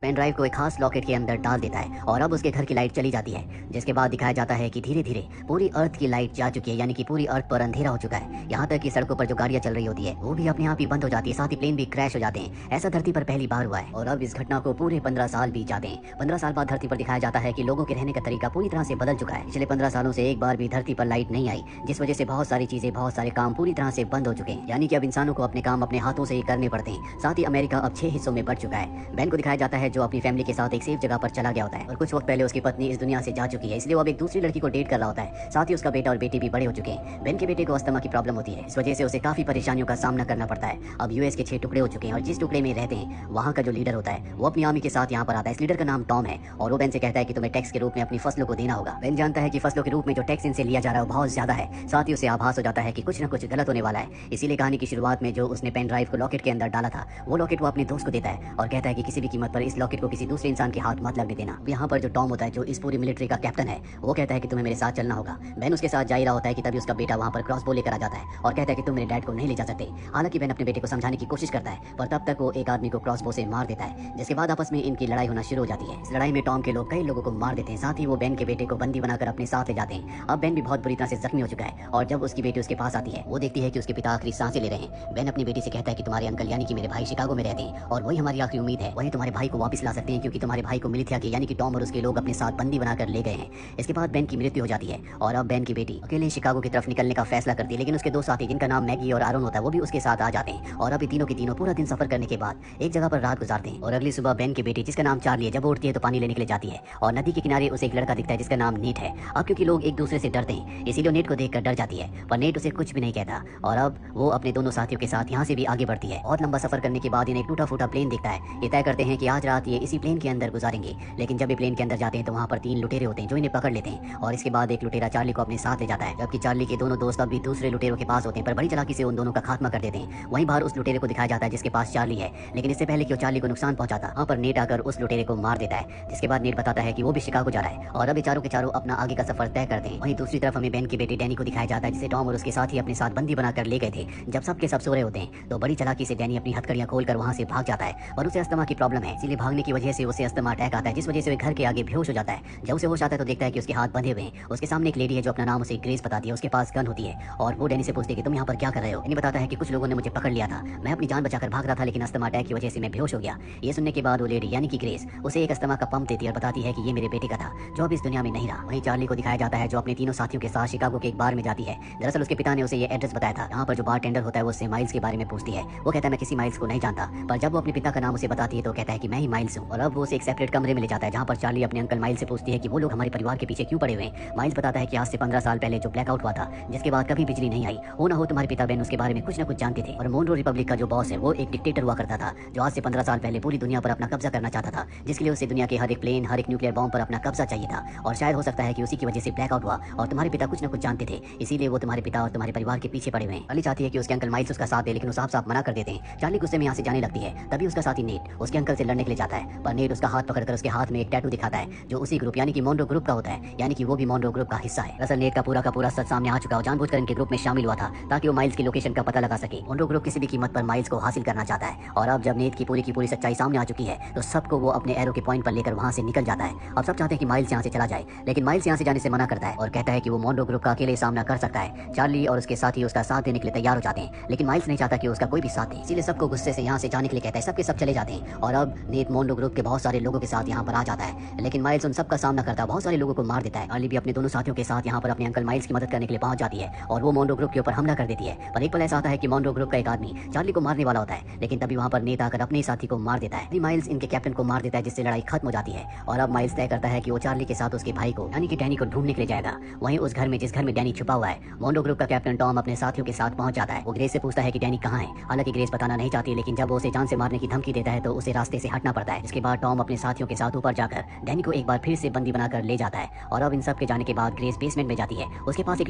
Pen drive को एक खास लॉकेट के अंदर डाल देता है और अब उसके घर की लाइट चली जाती है, जिसके बाद दिखाया जाता है कि धीरे धीरे पूरी अर्थ की लाइट जा चुकी है, यानी कि पूरी अर्थ पर अंधेरा हो चुका है। यहाँ तक कि सड़कों पर जो गाड़ियां चल रही होती है वो भी अपने आप ही बंद हो जाती है, साथ ही प्लेन भी क्रैश हो जाते हैं। ऐसा धरती पर पहली बार हुआ है और अब इस घटना को पूरे 15 साल बीत जाते हैं। 15 साल बाद धरती पर दिखाया जाता है कि लोगों के रहने का तरीका पूरी तरह से बदल चुका है। पिछले 15 सालों से एक बार भी धरती पर लाइट नहीं आई, जिस वजह से बहुत सारी चीजें, बहुत सारे काम पूरी तरह से बंद हो चुके हैं, यानी कि अब इंसानों को अपने काम अपने हाथों से ही करने पड़ते हैं। साथ ही अमेरिका अब 6 हिस्सों में बढ़ चुका है। बेन को दिखाया जाता है जो अपनी फैमिली के साथ एक सेफ जगह पर चला गया होता है और कुछ वक्त पहले उसकी पत्नी इस दुनिया से जा चुकी है, इसलिए वो अब एक दूसरी लड़की को डेट कर रहा होता है। साथ ही उसका बेटा और बेटी भी बड़े हो चुके हैं। बेन के बेटे को अस्थमा की प्रॉब्लम होती है, इस वजह से उसे काफी परेशानियों का सामना करना पड़ता है। अब यूएस के 6 टुकड़े हो चुके हैं और जिस टुकड़े में रहते हैं वहाँ का जो लीडर होता है वो अपनी आर्मी के साथ यहाँ पर आता है। इस लीडर का नाम टॉम है और वो बेन से कहता है कि तुम्हें टैक्स के रूप में अपनी फसलों को देना होगा। बेन जानता है कि फसलों के रूप में जो टैक्स इनसे लिया जा रहा है वो बहुत ज्यादा है। साथ ही उसे आभास हो जाता है कि कुछ न कुछ गलत होने वाला है। इसीलिए कहानी की शुरुआत में जो उसने पेन ड्राइव को लॉकेट के अंदर डाला था वो लॉकेट वो अपने दोस्त को देता है और कहता है कि किसी भी कीमत पर इस लॉकेट को किसी दूसरे इंसान के हाथ मत लगने देना। यहाँ पर जो टॉम होता है जो इस पूरी मिलिट्री का कैप्टन है वो कहता है कि तुम्हें मेरे साथ चलना होगा। बेन उसके साथ जा ही रहा होता है कि तभी उसका बेटा वहाँ पर क्रॉसबो लेकर आ जाता है और कहता है कि तुम मेरे डैड को नहीं ले जा सकते। हालांकि बेन अपने बेटे को समझाने की कोशिश करता है पर तब तक वो एक आदमी को क्रॉसबो से मार देता है, जिसके बाद आपस में इनकी लड़ाई होना शुरू हो जाती है। इस लड़ाई में टॉम के लोग कई लोगों को मार देते हैं। साथ ही वो बेन के बेटे को बंदी बनाकर अपने साथ ले जाते हैं। अब बेन भी बहुत बुरी तरह से जख्मी हो चुका है और जब उसकी बेटी उसके पास आती है वो देखती है कि उसके पिता आखिरी सांसें ले रहे हैं। बेन अपनी बेटी से कहता है कि तुम्हारे अंकल यानी कि मेरे भाई शिकागो में रहते हैं और वही हमारी आखिरी उम्मीद है, वही तुम्हारे भाई को वापस ला सकते हैं, क्योंकि तुम्हारे भाई को मिलिथिया के यानी कि टॉम और उसके लोग अपने साथ बंदी बनाकर ले गए हैं। इसके बाद बेन की मृत्यु हो जाती है और अब बेन की बेटी अकेले शिकागो की तरफ निकलने का फैसला करती है, लेकिन उसके 2 साथी जिनका नाम मैगी और आरोन होता है वो भी उसके साथ आ जाते हैं और अभी तीनों के तीनों पूरा दिन सफर करने के बाद एक जगह पर रात गुजारते हैं। और अगली सुबह बेन की बेटी जिसका नाम चार्ली है जब वो उठती है तो पानी लेने के लिए जाती है और नदी के किनारे उसे एक लड़का दिखता है जिसका नाम नीट है। अब क्योंकि लोग एक दूसरे से डरते हैं इसीलिए नीट को देखकर डर जाती है, पर नीट उसे कुछ भी नहीं कहता और अब वो अपने दोनों साथियों के साथ यहाँ से भी आगे बढ़ती है। बहुत लंबा सफर करने के बाद इन्हें एक टूटा फूटा प्लेन दिखता है। ये तय करते हैं कि आज रात ये इसी प्लेन के अंदर गुजारेंगे, लेकिन जब ये प्लेन के अंदर जाते हैं तो वहाँ पर 3 लुटेरे होते हैं जो इन्हें पकड़ लेते हैं और इसके बाद एक लुटेरा चार्ली को अपने साथ ले जाता है, जबकि चार्ली के दोनों दोस्त अब भी दूसरे लुटेरों के पास होते हैं पर बड़ी चालाकी से उन दोनों का खात्मा कर देते हैं। वहीं बाहर उस लुटेरे को दिखाया जाता है जिसके पास चार्ली है, लेकिन इससे पहले कि वो चार्ली को नुकसान पहुंचाता वहाँ पर नेट आकर उस लुटेरे को मार देता है, जिसके बाद नेट बताता है कि वो भी शिकागो जा रहा है और अब ये चारों के चारों अपना आगे का सफर तय करते हैं। वहीं दूसरी तरफ हमें बेन के बेटे डैनी को दिखाया जाता है जिसे टॉम और उसके साथ ही अपने साथ बंदी बनाकर ले गए थे। जब सबके सब सो रहे होते हैं तो बड़ी चालाकी से डैनी अपनी हथकड़ियां खोलकर वहां से भाग जाता है और उसे अस्थमा की प्रॉब्लम है, इसलिए भागने की वजह से उसे अस्थमा अटैक आता है, जिस वजह से वो घर के आगे बेहोश हो जाता है। जब उसे होश आता है तो देखता है कि उसके हाथ बंधे हुए हैं। उसके सामने एक लेडी है जो अपना नाम उसे ग्रेस बताती है, उसके पास गन होती है और वो डैनी से पूछती है कि तुम यहाँ पर क्या कर रहे हो। डैनी बताता है कि कुछ लोगों ने मुझे पकड़ लिया था, मैं अपनी जान बचाकर भाग रहा था लेकिन अस्थमा अटैक की वजह से मैं बेहोश हो गया। ये सुनने के बाद वो लेडी यानी कि ग्रेस उसे एक अस्थमा का पंप देती है और बताती है कि ये मेरे बेटे का था जो अब इस दुनिया में नहीं रहा। वहीं चार्ली को दिखाया जाता है जो अपने तीनों साथियों के साथ शिकागो के एक बार में जाती है। दरअसल उसके पिता ने उसे ये एड्रेस बताया था। यहाँ पर जो बार टेंडर होता है वो उससे माइल्स के बारे में पूछती है। वो कहता है मैं किसी माइल्स को नहीं जानता, पर जब वो अपने पिता का नाम उसे बताती है तो कहता है कि मैं ही माइल्स हूँ और अब वो उसे एक सेपरेट कमरे में ले जाता है जहाँ पर चार्ली अपने अंकल माइल्स से पूछती है कि वो लोग हमारे परिवार के पीछे क्यों पड़े हुए हैं। माइल्स बताता है कि आज से 15 साल पहले जो ब्लैकआउट हुआ था जिसके बाद कभी बिजली नहीं आई, हो ना हो तुम्हारे पिता बेन उसके बारे में कुछ न कुछ जानते थे और मोनरो रिपब्लिक का जो बॉस है वो एक डिक्टेटर हुआ करता था जो आज से 15 साल पहले पूरी दुनिया पर अपना कब्जा करना चाहता था, जिसके लिए उसे दुनिया के हर एक प्लेन हर एक न्यूक्लियर बॉम्ब पर अपना कब्जा चाहिए था और शायद हो सकता है कि उसी की वजह से ब्लैकआउट हुआ और तुम्हारे पिता कुछ न कुछ जानते थे, इसीलिए वो तुम्हारे पिता और तुम्हारे परिवार के पीछे पड़े हुए हैं। अली चाहती है कि उसके अंकल माइल्स उसका साथ दे लेकिन वो साफ साफ मना कर देते हैं। चार्ली गुस्से में यहाँ से जाने लगती है, तभी उसका साथी नेट उसके अंकल से लड़ने के लिए जाता है, पर नेट उसका हाथ पकड़कर उसके हाथ में एक टैटू दिखाता है जो उसी ग्रुप यानी कि मोनरो ग्रुप का होता है, यानी कि वो भी मोनरो ग्रुप का हिस्सा है। दरअसल नेट का पूरा सच सामने आ चुका है, जानबूझकर इनके ग्रुप में शामिल हुआ था ताकि वो माइल्स की लोकेशन का पता लगा सके। मोनरो ग्रुप किसी भी कीमत पर माइल्स को हासिल करना चाहता है और अब जब नेट की पूरी सच्चाई सामने आ चुकी है तो सबको वो अपने एरो के पॉइंट पर लेकर वहां से निकल जाता है। अब सब चाहते हैं कि माइल्स यहाँ से चला जाए, लेकिन माइल्स यहाँ से जाने से मना करता है और कहता है कि वो मोनरो ग्रुप का अकेले सामना कर सकता है। चार्ली और उसके साथी उसका साथ देने के लिए तैयार हो जाते हैं, लेकिन माइल्स नहीं चाहता कि उसका कोई भी साथ दे, इसीलिए सबको गुस्से से यहाँ से जाने के लिए कहता है। सबके सब चले जाते हैं और अब नेट मोनरो ग्रुप के बहुत सारे लोगों के साथ यहाँ पर आ जाता है, लेकिन माइल्स उन सबका सामना करता है, बहुत सारे लोगों को मार देता है। चार्ली भी अपने दोनों साथियों के साथ यहाँ पर अपने अंकल माइल्स की मदद करने के लिए पहुंच जाती है और वो मोनरो ग्रुप के ऊपर हमला कर देती है। पर एक पल ऐसा आता है कि मोनरो ग्रुप का एक आदमी चार्ली को मारने वाला होता है, लेकिन तभी वहाँ पर नेट आकर अपने साथी को मार देता है। माइल्स इनके कैप्टन को मार देता है जिससे लड़ाई खत्म हो जाती है और अब माइल्स तय करता है कि वो चार्ली के साथ उसके भाई को यानी कि डैनी को ढूंढने के लिए जाएगा। वहीं उस घर में जिस घर में डैनी छुपा हुआ है, मोनरो ग्रुप का कैप्टन टॉम अपने साथियों के साथ पहुंच जाता है। वो ग्रेस से पूछता है कि डैनी कहाँ है। हालांकि ग्रेस बताना नहीं चाहती, लेकिन जब वो उसे जान से मारने की धमकी देता है तो उसे रास्ते से हटना पड़ता है। इसके बाद टॉम अपने साथियों के साथ ऊपर जाकर डैनी को एक बार फिर से बंदी बनाकर ले जाता है और अब इन सब के जाने के बाद ग्रेस बेसमेंट में जाती है। उसके पास एक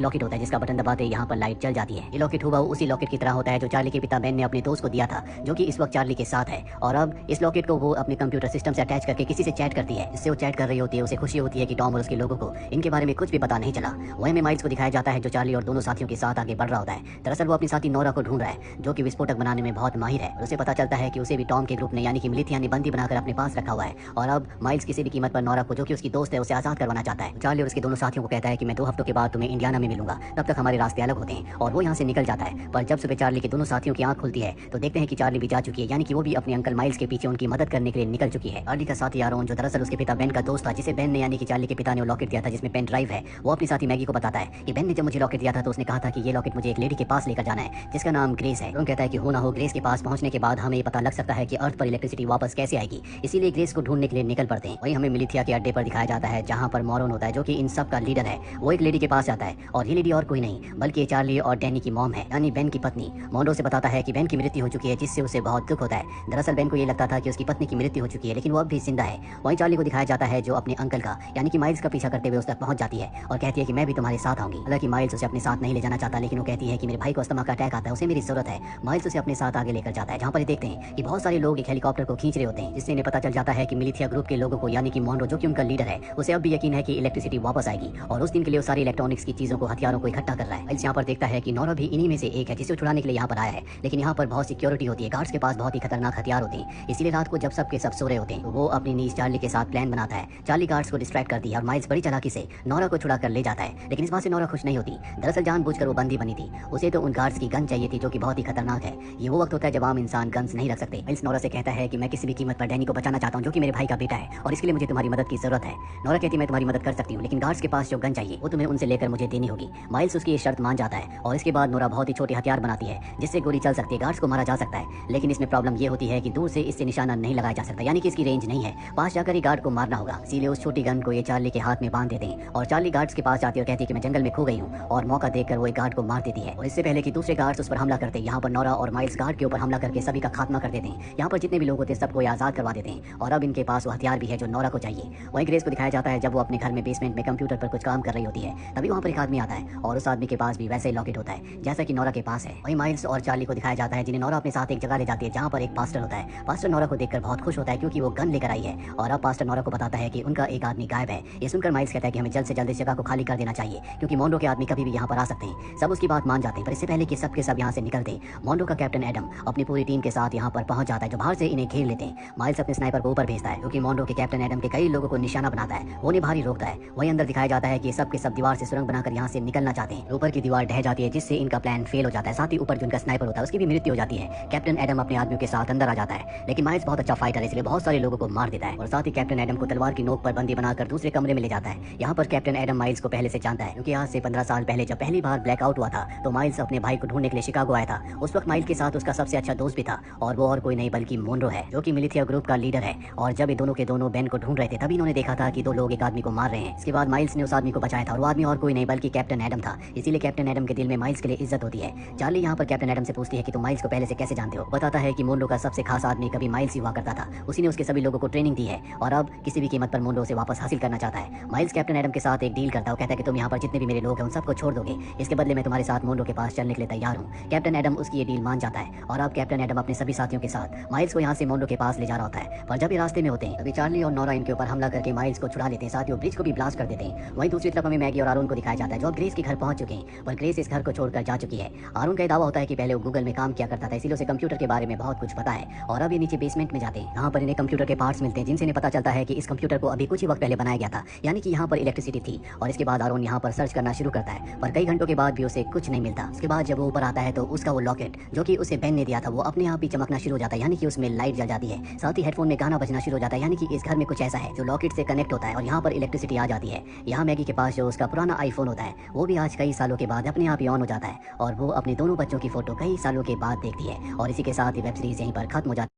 लॉकेट होता है जिसका बटन दबाते यहाँ पर लाइट जल जाती है। ये लॉकेट हुआ उसी लॉकेट की तरह होता है जो चार्ली के पिता बेन ने अपने दोस्त को दिया था, जो कि इस वक्त चार्ली के साथ है। और अब इस लॉकेट को वो अपने कंप्यूटर सिस्टम से अटैच करके किसी से चैट करती है। इससे वो चैट कर रही होती है, उसे खुशी होती है कि टॉम और उसके लोगों को इनके बारे में कुछ भी पता नहीं चला। वहीं में माइल्स को दिखाया जाता है जो चार्ली और दोनों साथियों के साथ आगे बढ़ रहा होता है। दरअसल वो अपनी साथी नोरा को ढूंढ रहा है जो कि विस्फोटक बनाने में बहुत माहिर है और उसे पता चलता है कि उसे भी टॉम के ग्रुप ने यानी कि मिलिथिया ने बंदी बनाकर अपने पास रखा हुआ है और अब माइल्स किसी भी कीमत पर नोरा को, जो कि उसकी दोस्त है, उसे आजाद करवाना चाहता है। चार्ली और उसके दोनों साथियों को कहता है कि मैं 2 हफ्तों के बाद तुम्हें इंडियाना में मिलूंगा, तब तक हमारे रास्ते अलग होते हैं, और वो यहाँ से निकल जाता है। पर जब सुबह चार्ली के दोनों साथियों की आंख खुलती है तो देखते हैं कि चार्ली भी जा चुकी है, यानी कि वो भी अपने अंकल माइल्स के पीछे उनकी मदद करने के लिए निकल चुकी है। चार्ली का साथी आरोन, जो दरअसल उसके पिता बेन का दोस्त था, जिसे बेन ने यानी कि चार्ली के पिता ने लॉकेट दिया था जिसमें पेन ड्राइव है, वो अपनी साथी मैगी को बताता है कि बेन ने जब मुझे लॉकेट दिया था तो उसने कहा था कि ये लॉकेट मुझे एक लेडी के पास लेकर जाना है जिसका नाम ग्रेस है। कहता है कि हो ना हो ग्रेस के पास पहुंचने के बाद हमें ये पता लग सकता है कि अर्थ पर इलेक्ट्रिसिटी वापस कैसे आएगी, इसीलिए ग्रेस को ढूंढने के लिए निकल पड़ते हैं। वहीं हमें मिलिथिया के अड्डे पर दिखाया जाता है जहां पर मॉरोन होता है, जो कि इन सब का लीडर है। वो एक लेडी के पास जाता है और ये लेडी और कोई नहीं बल्कि चार्ली और डैनी की मॉम है, यानी बेन की पत्नी। मोंडो से बताता है कि बेन की मृत्यु हो चुकी है, जिससे उसे बहुत दुख होता है। दरअसल बेन को ये लगता था कि उसकी पत्नी की मृत्यु हो चुकी है, लेकिन वो अब भी जिंदा है। वहीं चार्ली को दिखाया जाता है जो अपने अंकल का यानी कि माइल्स का पीछा करते हुए उस तक पहुंच जाती है और कहती है कि मैं भी तुम्हारे साथ आऊंगी। हालांकि माइल्स उसे अपने साथ नहीं ले जाना चाहता, लेकिन वो कहती है कि मेरे भाई को अस्थमा का अटैक आता है, उसे मेरी जरूरत है। माइल्स उसे अपने साथ आगे लेकर जाता है, जहां पर देखते हैं कि बहुत सारे लोग एक हेलीकॉप्टर को खींच रहे होते हैं, जिससे इन्हें पता चल जाता है कि मिलिथिया ग्रुप के लोगों को यानी कि मोंडो, जो कि उनका लीडर है, उसे अब भी यकीन है कि इलेक्ट्रिसिटी वापस आएगी और उस दिन के लिए वो सारी इलेक्ट्रॉनिक्स की चीजों को, हथियारों को इकट्ठा कर रहा है। माइल्स यहाँ पर देखता है कि नोरा भी इन्हीं में से एक है जिसे छुड़ाने के लिए यहाँ पर आया है, लेकिन यहाँ पर बहुत सिक्योरिटी होती है, गार्ड्स के पास बहुत ही खतरनाक हथियार होते हैं। इसीलिए रात को जब सबके सब सो रहे होते हैं तो वो अपनी नीज चार्ली के साथ प्लान बनाता है। चार्ली गार्ड्स को डिस्ट्रैक्ट करती है और माइल्स बड़ी चालाकी से नोरा को छुड़ा कर ले जाता है, लेकिन इस बात से नोरा खुश नहीं होती। दरअसल जानबूझकर वो बंदी बनी थी, उसे तो उन गार्ड्स की गन चाहिए थी, जो कि बहुत ही खतरनाक है। ये वो वक्त होता है जब आम इंसान गन्स नहीं रख सकते। माइल्स नोरा से कहता है कि मैं किसी भी कीमत पर डैनी को बचाना चाहता हूँ, जो कि मेरे भाई का बेटा है, और इसके लिए मुझे तुम्हारी मदद की जरूरत है। नोरा कहती है मैं तुम्हारी मदद कर सकती हूँ, लेकिन गार्ड्स के पास जो गन चाहिए वो तुम्हें उनसे लेकर मुझे देनी होगी। माइल्स उसकी ये शर्त मान जाता है और इसके बाद नोरा बहुत ही छोटे हथियार बनाती है जिससे गोली चल सकती है, गार्ड्स को मारा जा सकता है। लेकिन इसमें प्रॉब्लम ये होती है कि दूर से इससे निशाना नहीं लगाया जा सकता, यानी कि इसकी रेंज नहीं है, पास जाकर ही गार्ड को मारना होगा। इसीलिए उस छोटी गन को ये चार्ली के हाथ में बांध देते हैं और चार्ली गार्ड्स के पास जाती है और कहती है कि मैं जंगल में खो गई हूँ, और मौका देखकर वो एक गार्ड को मार देती है। और इससे पहले कि दूसरे गार्ड्स उस पर हमला करते हैं, यहाँ पर नोरा और माइल्स गार्ड के ऊपर हमला करके सभी का खात्मा कर देते हैं। यहाँ पर जितने भी लोग होते हैं सबको आजाद करवा देते हैं और अब इनके पास वो हथियार भी है जो नोरा को चाहिए। वहीं ग्रेस को दिखाया जाता है जब वो अपने घर में बेसमेंट में कंप्यूटर पर कुछ काम कर रही होती है, तभी वहाँ पर एक आदमी आता है और उस आदमी के पास भी वैसे ही लॉकेट होता है जैसा कि नोरा के पास है। वहीं माइल्स और चार्ली को दिखाया जाता है जिन्हें नोरा अपने साथ एक जगह ले जाती है जहाँ पर एक पास्टर होता है। पास्टर नोरा को देखकर बहुत खुश होता है क्योंकि वो गन लेकर आई है, और अब पास्टर नोरा को बताता है कि उनका एक आदमी गायब है। ये सुनकर माइल्स कहता है कि हमें जल्द से जल्द इस जगह को खाली कर देना चाहिए, क्योंकि मोंडो के आदमी कभी भी यहाँ पर आ सकते हैं। सब उसकी बात मान जाते हैं, पर इससे पहले कि सब के सब यहाँ से निकलते, मोंडो का कैप्टन एडम अपनी पूरी टीम के साथ यहाँ पर पहुंच जाता है, जो बाहर से इन्हें घेर लेते हैं। माइल्स अपने स्नाइपर को ऊपर भेजता है, क्योंकि मोंडो के कैप्टन एडम के कई लोगों को निशाना बनाता है, वो उन्हें भारी रोकता है। वहीं अंदर दिखाया जाता है कि सब के सब दीवार से सुरंग बनाकर यहाँ से निकलना चाहते हैं। ऊपर की दीवार ढह जाती है, जिससे इनका प्लान फेल हो जाता है। साथ ही ऊपर जो उनका स्नाइपर होता है उसकी भी मृत्यु हो जाती है। कैप्टन एडम अपने आदमियों के साथ अंदर आ जाता है, लेकिन माइल्स बहुत अच्छा फाइटर है, इसलिए बहुत सारे लोगों को मार देता है और साथ ही कैप्टन एडम को तलवार की नोक पर बंदी बनाकर दूसरे कमरे में ले जाता है। यहाँ पर कैप्टन एडम माइल्स को पहले से जानता है, क्योंकि आज से 15 साल पहले जब पहली बार ब्लैकआउट हुआ था तो माइल्स अपने भाई को ढूंढने के लिए शिकागो आया था। उस वक्त माइल्स के साथ उसका सबसे अच्छा दोस्त भी था, और वो और कोई नहीं बल्कि मोंडो है, जो कि मिलिथिया ग्रुप का लीडर है। और जब ये दोनों के दोनों बेन को ढूंढ रहे थे तभी इन्होंने देखा था कि 2 लोग एक आदमी को मार रहे हैं। इसके बाद माइल्स ने उस आदमी को बचाया था, और वो आदमी और कोई नहीं बल्कि कैप्टन एडम था। इसीलिए कैप्टन एडम के दिल में माइल्स के लिए इज्जत होती है। चार्ली यहाँ पर कैप्टन एडम से पूछती है कि तुम माइल्स को पहले से कैसे जानते हो। बताता है कि मोंडो का सबसे खास आदमी कभी माइल्स ही हुआ करता था, उसी ने उसके सभी लोगों को ट्रेनिंग दी है और अब किसी भी कीमत पर मोंडो से वापस हासिल करना चाहता है। माइल्स कैप्टन एडम के साथ एक डील करता है, कहता है कि तुम यहाँ पर जितने भी मेरे लोग हैं उन सबको छोड़ दोगे, इसके बदले में तुम्हारे साथ मोंडो के पास चलने के लिए तैयार हूँ। कैप्टन एडम उसकी ये डील मान जाता है और अब कैप्टन एडम अपने सभी साथियों के साथ माइल्स को यहाँ से मोंडो के पास ले जा रहा होता है। पर जब ये रास्ते में होते हैं तभी चार्ली और नोरा इनके ऊपर हमला करके माइल्स को छुड़ा लेते हैं, साथ ही वो ब्रिज को भी ब्लास्ट कर देते हैं। वहीं दूसरी तरफ हमें मैगी और आरोन को दिखाया जाता है, जो अब ग्रेस के घर पहुंच चुके हैं, पर ग्रेस इस घर को छोड़कर जा चुकी है। आरोन का दावा होता है कि पहले वो गूगल में काम किया करता था, इसीलिए उसे कंप्यूटर के बारे में बहुत कुछ पता है, और अब ये नीचे बेसमेंट में जाते हैं। यहाँ पर इन्हें कंप्यूटर के पार्ट्स मिलते हैं, जिनसे इन्हें पता चलता है कि इस कंप्यूटर को अभी कुछ ही वक्त पहले बनाया गया था, यानी कि यहाँ पर इलेक्ट्रिसिटी थी। और इसके बाद आरोन यहाँ पर सर्च करना शुरू करता है, पर कई घंटों के बाद भी उसे कुछ नहीं मिलता। उसके बाद जब वो ऊपर आता है तो उसका वो लॉकेट, जो कि उसे बेन ने दिया था, वो अपने आप ही चमकना शुरू हो जाता है, यानी कि उसमें लाइट जल जाती है। साथ ही हेडफोन में गाना बजना शुरू हो जाता है, यानी कि इस घर में कुछ ऐसा है जो लॉकेट से कनेक्ट होता है और यहाँ पर इलेक्ट्रिसिटी आ जाती है। यहाँ मैगी के पास जो उसका पुराना आईफोन होता है वो भी आज कई सालों के बाद अपने आप ही ऑन हो जाता है, और वो अपने दोनों बच्चों की फोटो कई सालों के बाद देखती है। और इसी के साथ ही वेब सीरीज यहीं पर खत्म हो जाती है।